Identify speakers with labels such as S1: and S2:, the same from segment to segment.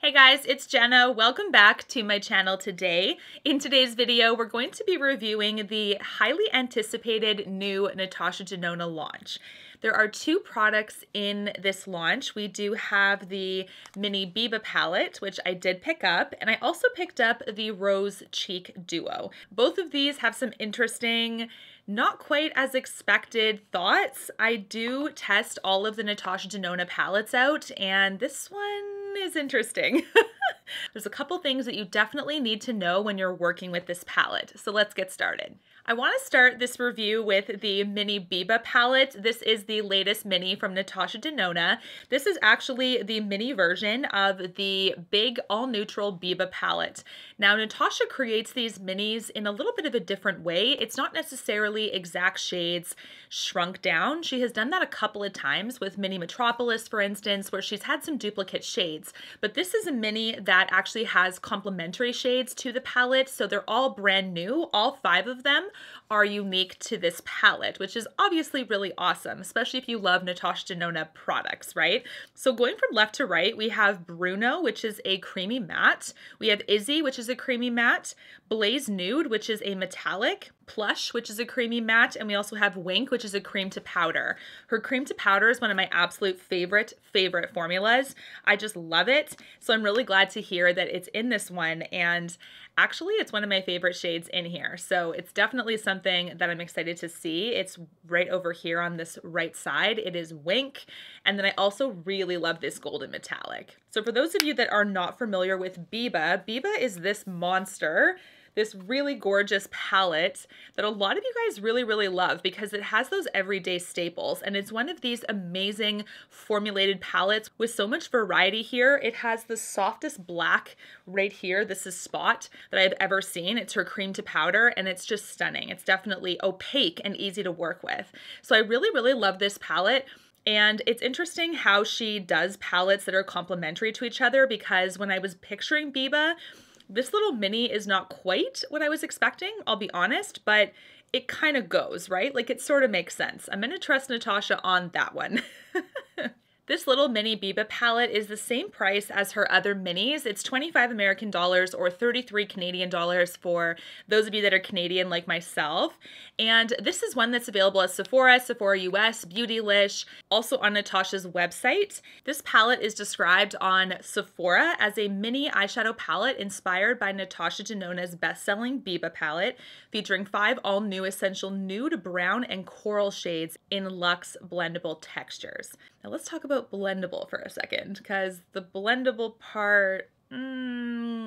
S1: Hi guys, it's Jenna. Welcome back to my channel today. In today's video, we're going to be reviewing the highly anticipated new Natasha Denona launch. There are two products in this launch. We do have the mini Biba palette, which I did pick up, and I also picked up the Rose Cheek Duo. Both of these have some interesting, not quite as expected thoughts. I do test all of the Natasha Denona palettes out, and this one is interesting. There's a couple things that you definitely need to know when you're working with this palette. So let's get started. I want to start this review with the mini Biba palette. This is the latest mini from Natasha Denona. This is actually the mini version of the big all-neutral Biba palette. Now, Natasha creates these minis in a little bit of a different way. It's not necessarily exact shades shrunk down. She has done that a couple of times with Mini Metropolis, for instance, where she's had some duplicate shades. But this is a mini that actually has complementary shades to the palette, so they're all brand new. All 5 of them are unique to this palette, which is obviously really awesome, especially if you love Natasha Denona products, right? So going from left to right, we have Bruno, which is a creamy matte. We have Izzy, which is a creamy matte. Blaze Nude, which is a metallic. Plush, which is a creamy matte, and we also have Wink, which is a cream to powder. Her cream to powder is one of my absolute favorite formulas. I just love it. So I'm really glad to hear that it's in this one, and actually it's one of my favorite shades in here. So it's definitely something that I'm excited to see. It's right over here on this right side. It is Wink. And then I also really love this golden metallic. So for those of you that are not familiar with Biba, Biba is this monster, this really gorgeous palette that a lot of you guys really love because it has those everyday staples, and it's one of these amazing formulated palettes with so much variety here. It has the softest black right here. This is Spot that I've ever seen. It's her cream to powder, and it's just stunning. It's definitely opaque and easy to work with. So I really love this palette. And it's interesting how she does palettes that are complementary to each other, because when I was picturing Biba, this little mini is not quite what I was expecting, I'll be honest, but it kind of goes, right? Like it sort of makes sense. I'm going to trust Natasha on that one. This little mini Biba palette is the same price as her other minis. It's 25 American dollars or 33 Canadian dollars for those of you that are Canadian like myself. And this is one that's available at Sephora, Sephora US, Beautylish, also on Natasha's website. This palette is described on Sephora as a mini eyeshadow palette inspired by Natasha Denona's best-selling Biba palette, featuring 5 all-new essential nude, brown, and coral shades in luxe blendable textures. Now let's talk about blendable for a second, because the blendable part,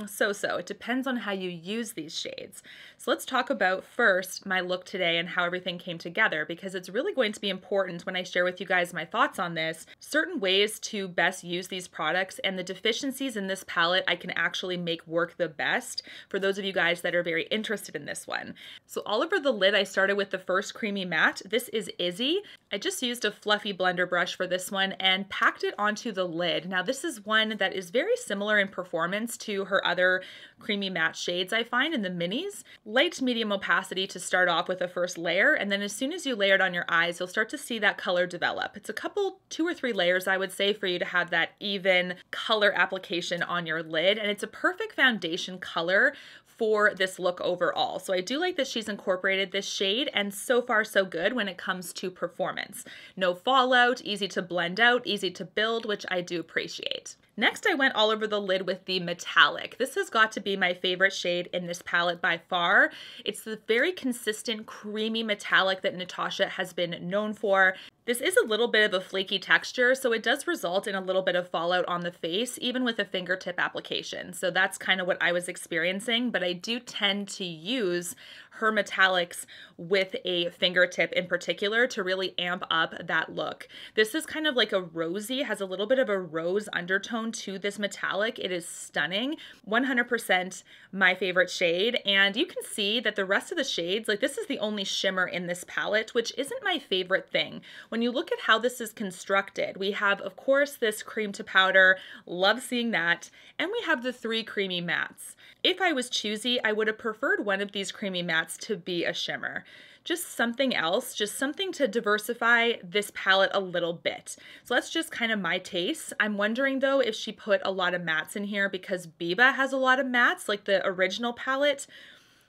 S1: so-so. It depends on how you use these shades. So let's talk about first my look today and how everything came together, because it's really going to be important when I share with you guys my thoughts on this, certain ways to best use these products, and the deficiencies in this palette I can actually make work the best for those of you guys that are very interested in this one. So all over the lid, I started with the first creamy matte. This is Izzy. I just used a fluffy blender brush for this one and packed it onto the lid. Now this is one that is very similar in performance to her other creamy matte shades I find in the minis. Light medium opacity to start off with a first layer, and then as soon as you layer it on your eyes, you'll start to see that color develop. It's a couple, 2 or 3 layers, I would say, for you to have that even color application on your lid, and it's a perfect foundation color for this look overall. So I do like that she's incorporated this shade, and so far so good when it comes to performance. No fallout, easy to blend out, easy to build, which I do appreciate. Next, I went all over the lid with the metallic. This has got to be my favorite shade in this palette by far. It's the very consistent creamy metallic that Natasha has been known for. This is a little bit of a flaky texture, so it does result in a little bit of fallout on the face, even with a fingertip application. So that's kind of what I was experiencing, but I do tend to use her metallics with a fingertip in particular to really amp up that look. This is kind of like a rosy, has a little bit of a rose undertone to this metallic. It is stunning, 100% my favorite shade, and you can see that the rest of the shades, like this is the only shimmer in this palette, which isn't my favorite thing. When you look at how this is constructed, we have, of course, this cream to powder, love seeing that, and we have the 3 creamy mattes. If I was choosy, I would have preferred one of these creamy mattes to be a shimmer. just something else, just something to diversify this palette a little bit. So that's just kind of my taste. I'm wondering though if she put a lot of mattes in here because Biba has a lot of mattes, like the original palette.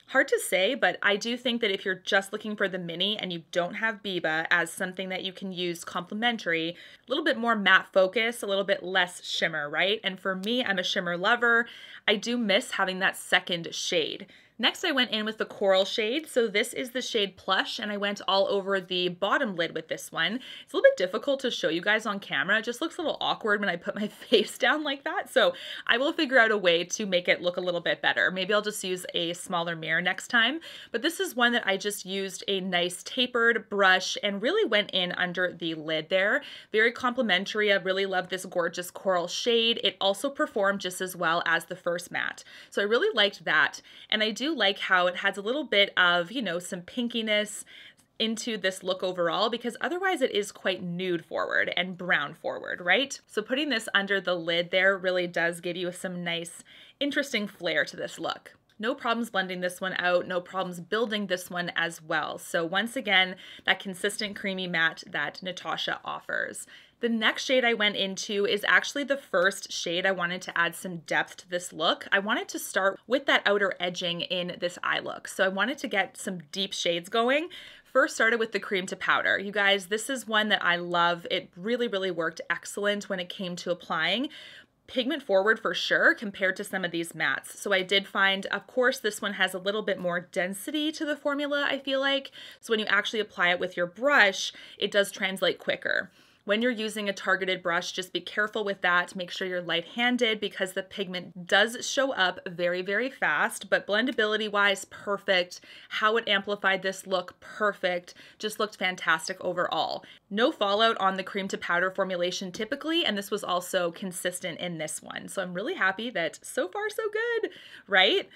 S1: Hard to say, but I do think that if you're just looking for the mini and you don't have Biba as something that you can use complementary, a little bit more matte focus, a little bit less shimmer, right? And for me, I'm a shimmer lover. I do miss having that second shade. Next, I went in with the coral shade. So this is the shade Plush, and I went all over the bottom lid with this one. It's a little bit difficult to show you guys on camera. It just looks a little awkward when I put my face down like that. So I will figure out a way to make it look a little bit better. Maybe I'll just use a smaller mirror next time. But this is one that I just used a nice tapered brush and really went in under the lid there. Very complimentary. I really love this gorgeous coral shade. It also performed just as well as the first matte. So I really liked that. And I do like how it has a little bit of, you know, some pinkiness into this look overall, because otherwise it is quite nude forward and brown forward, right? So putting this under the lid there really does give you some nice, interesting flair to this look. No problems blending this one out, no problems building this one as well. So once again, that consistent creamy matte that Natasha offers. The next shade I went into is actually the first shade I wanted to add some depth to this look. I wanted to start with that outer edging in this eye look. So I wanted to get some deep shades going. First started with the cream to powder. You guys, this is one that I love. It really, really worked excellent when it came to applying. Pigment forward for sure compared to some of these mattes. So I did find, of course, this one has a little bit more density to the formula, I feel like. So when you actually apply it with your brush, it does translate quicker. When you're using a targeted brush, just be careful with that. Make sure you're light-handed because the pigment does show up very, very fast, but blendability-wise, perfect. How it amplified this look, perfect. Just looked fantastic overall. No fallout on the cream to powder formulation typically, and this was also consistent in this one. So I'm really happy that so far so good, right?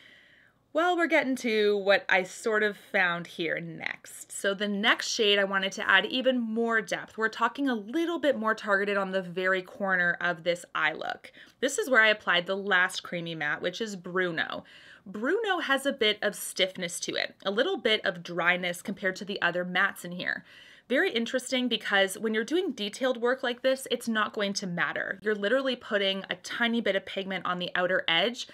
S1: Well, we're getting to what I sort of found here next. So the next shade I wanted to add even more depth. We're talking a little bit more targeted on the very corner of this eye look. This is where I applied the last creamy matte, which is Bruno. Bruno has a bit of stiffness to it, a little bit of dryness compared to the other mattes in here. Very interesting because when you're doing detailed work like this, it's not going to matter. You're literally putting a tiny bit of pigment on the outer edge.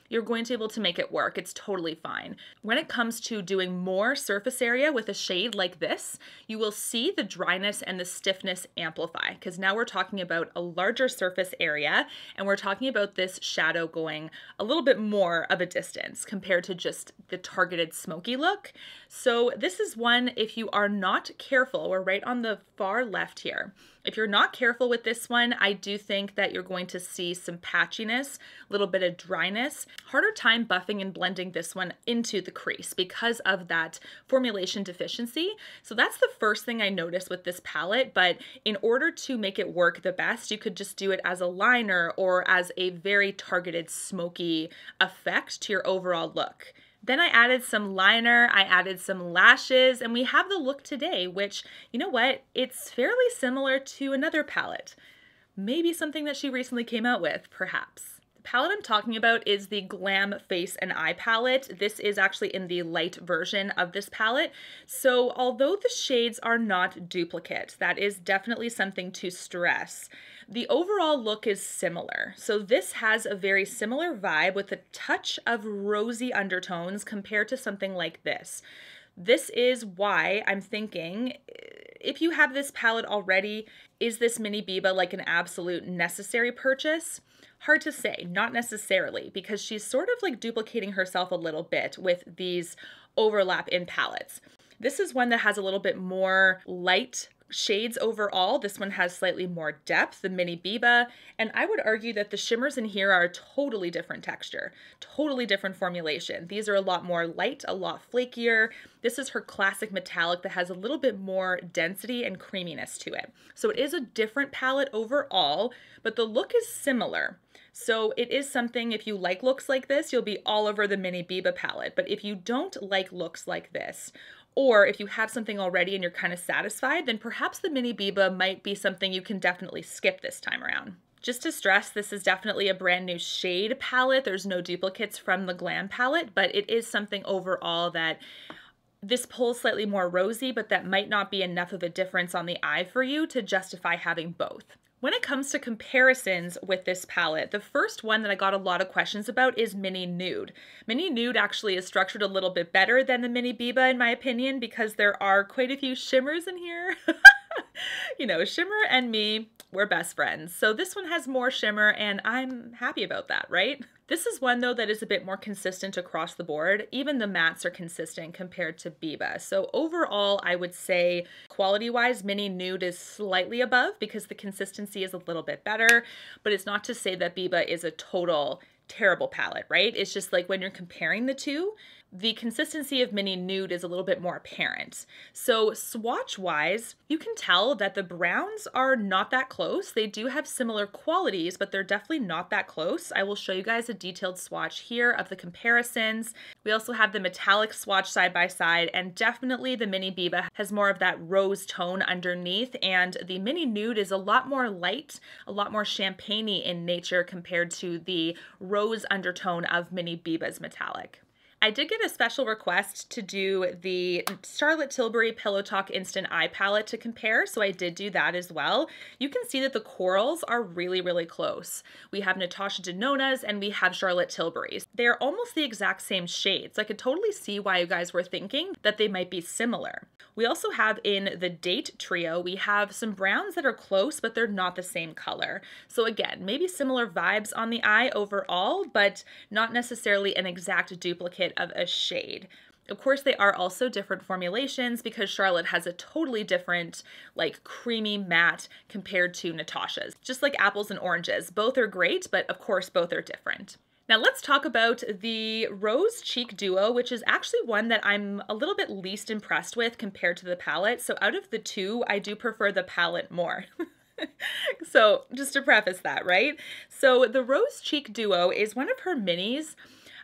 S1: You're going to be able to make it work. It's totally fine. When it comes to doing more surface area with a shade like this, you will see the dryness and the stiffness amplify because now we're talking about a larger surface area and we're talking about this shadow going a little bit more of a distance compared to just the targeted smoky look. So this is one, if you are not careful, we're right on the far left here. If you're not careful with this one, I do think that you're going to see some patchiness, a little bit of dryness, harder time buffing and blending this one into the crease because of that formulation deficiency. So that's the first thing I noticed with this palette, but in order to make it work the best, you could just do it as a liner or as a very targeted smoky effect to your overall look. Then I added some liner, I added some lashes, and we have the look today, which, you know what, it's fairly similar to another palette. Maybe something that she recently came out with, perhaps. The palette I'm talking about is the Glam Face and Eye palette. This is actually in the light version of this palette. So although the shades are not duplicate, that is definitely something to stress. The overall look is similar. So this has a very similar vibe with a touch of rosy undertones compared to something like this. This is why I'm thinking, if you have this palette already, is this mini Biba like an absolute necessary purchase? Hard to say, not necessarily, because she's sort of like duplicating herself a little bit with these overlap in palettes. This is one that has a little bit more light shades overall. This one has slightly more depth, the mini Biba, and I would argue that the shimmers in here are a totally different texture, totally different formulation. These are a lot more light, a lot flakier. This is her classic metallic that has a little bit more density and creaminess to it. So it is a different palette overall, but the look is similar. So it is something, if you like looks like this, you'll be all over the mini Biba palette. But if you don't like looks like this, or if you have something already and you're kind of satisfied, then perhaps the mini Biba might be something you can definitely skip this time around. Just to stress, this is definitely a brand new shade palette. There's no duplicates from the Glam palette, but it is something overall that this pulls slightly more rosy, but that might not be enough of a difference on the eye for you to justify having both. When it comes to comparisons with this palette, the first one that I got a lot of questions about is Mini Nude. Mini Nude actually is structured a little bit better than the Mini Biba in my opinion because there are quite a few shimmers in here. You know, shimmer and me, we're best friends. So this one has more shimmer and I'm happy about that, right? This is one though that is a bit more consistent across the board. Even the mattes are consistent compared to Biba. So overall, I would say quality-wise, Mini Nude is slightly above because the consistency is a little bit better, but it's not to say that Biba is a total terrible palette, right? It's just like when you're comparing the two, the consistency of Mini Nude is a little bit more apparent. So swatch-wise, you can tell that the browns are not that close. They do have similar qualities, but they're definitely not that close. I will show you guys a detailed swatch here of the comparisons. We also have the metallic swatch side by side, and definitely the Mini Biba has more of that rose tone underneath, and the Mini Nude is a lot more light, a lot more champagne-y in nature compared to the rose undertone of Mini Biba's metallic. I did get a special request to do the Charlotte Tilbury Pillow Talk Instant Eye Palette to compare, so I did do that as well. You can see that the corals are really, really close. We have Natasha Denona's and we have Charlotte Tilbury's. They're almost the exact same shades. I could totally see why you guys were thinking that they might be similar. We also have in the Date Trio, we have some browns that are close, but they're not the same color. So again, maybe similar vibes on the eye overall, but not necessarily an exact duplicate of a shade. Of course, they are also different formulations because Charlotte has a totally different, like creamy matte compared to Natasha's. Just like apples and oranges. Both are great, but of course, both are different. Now let's talk about the Rose Cheek Duo, which is actually one that I'm a little bit least impressed with compared to the palette. So out of the two, I do prefer the palette more. So just to preface that, right? So the Rose Cheek Duo is one of her minis.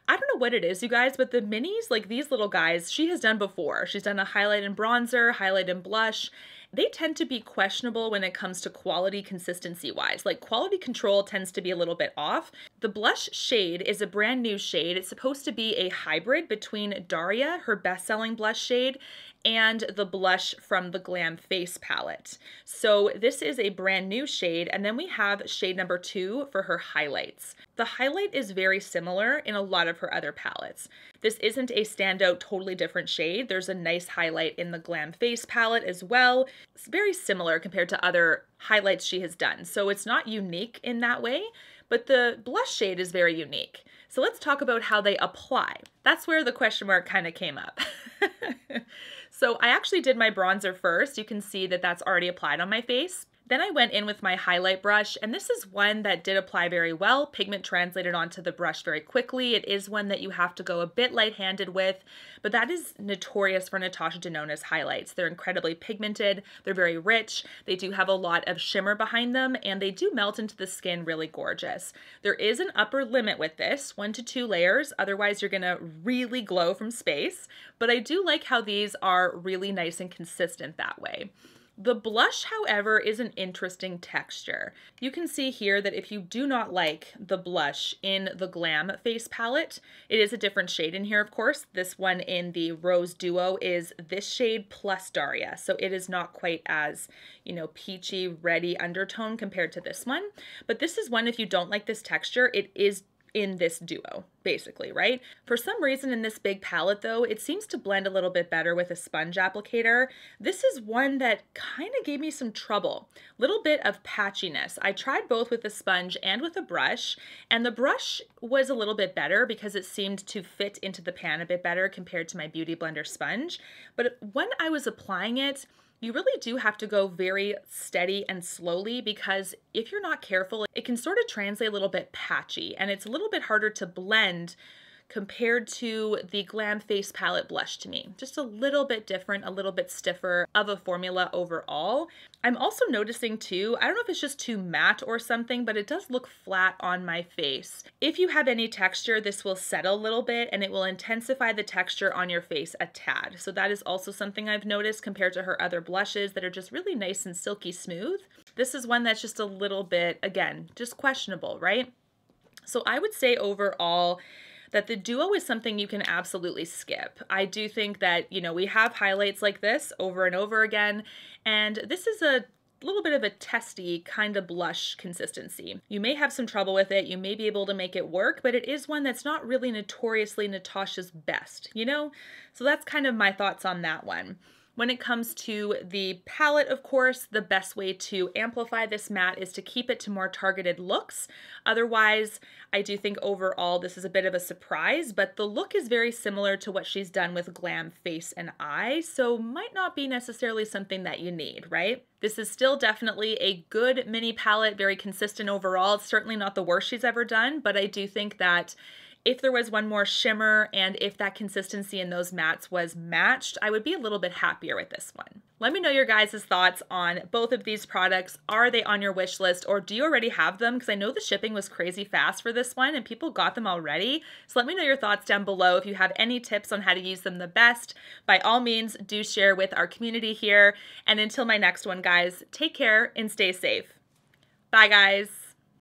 S1: I don't know what it is, you guys, but the minis, like these little guys, she has done before. She's done a highlight and bronzer, highlight and blush. They tend to be questionable when it comes to quality consistency-wise. Like quality control tends to be a little bit off. The blush shade is a brand new shade. It's supposed to be a hybrid between Daria, her best-selling blush shade, and the blush from the Glam Face palette. So this is a brand new shade, and then we have shade number 2 for her highlights. The highlight is very similar in a lot of her other palettes. This isn't a standout, totally different shade. There's a nice highlight in the Glam Face palette as well. It's very similar compared to other highlights she has done. So it's not unique in that way, but the blush shade is very unique. So let's talk about how they apply. That's where the question mark kind of came up. So I actually did my bronzer first. You can see that that's already applied on my face. Then I went in with my highlight brush, and this is one that did apply very well. Pigment translated onto the brush very quickly. It is one that you have to go a bit light-handed with, but that is notorious for Natasha Denona's highlights. They're incredibly pigmented, they're very rich, they do have a lot of shimmer behind them, and they do melt into the skin really gorgeous. There is an upper limit with this, 1 to 2 layers, otherwise you're gonna really glow from space, but I do like how these are really nice and consistent that way. The blush, however, is an interesting texture. You can see here that if you do not like the blush in the Glam Face palette, it is a different shade in here, of course. This one in the Rose Duo is this shade plus Daria, so it is not quite as, you know, peachy, reddy undertone compared to this one. But this is one, if you don't like this texture, it is in this duo, basically, right? For some reason in this big palette though, it seems to blend a little bit better with a sponge applicator. This is one that kind of gave me some trouble. Little bit of patchiness. I tried both with a sponge and with a brush, and the brush was a little bit better because it seemed to fit into the pan a bit better compared to my Beauty Blender sponge. But when I was applying it, you really do have to go very steady and slowly because if you're not careful, it can sort of translate a little bit patchy and it's a little bit harder to blend compared to the Glam Face palette blush to me. Just a little bit different, a little bit stiffer of a formula overall. I'm also noticing too, I don't know if it's just too matte or something, but it does look flat on my face. If you have any texture, this will settle a little bit and it will intensify the texture on your face a tad. So that is also something I've noticed compared to her other blushes that are just really nice and silky smooth. This is one that's just a little bit, again, just questionable, right? So I would say overall, that the duo is something you can absolutely skip. I do think that, you know, we have highlights like this over and over again, and this is a little bit of a testy kind of blush consistency. You may have some trouble with it, you may be able to make it work, but it is one that's not really notoriously Natasha's best, you know? So that's kind of my thoughts on that one. When it comes to the palette, of course, the best way to amplify this matte is to keep it to more targeted looks. Otherwise, I do think overall this is a bit of a surprise, but the look is very similar to what she's done with Glam Face and Eye, so might not be necessarily something that you need, right? This is still definitely a good mini palette, very consistent overall. It's certainly not the worst she's ever done, but I do think that if there was one more shimmer and if that consistency in those mattes was matched, I would be a little bit happier with this one. Let me know your guys' thoughts on both of these products. Are they on your wish list or do you already have them? Because I know the shipping was crazy fast for this one and people got them already. So let me know your thoughts down below. If you have any tips on how to use them the best, by all means, do share with our community here. And until my next one, guys, take care and stay safe. Bye, guys.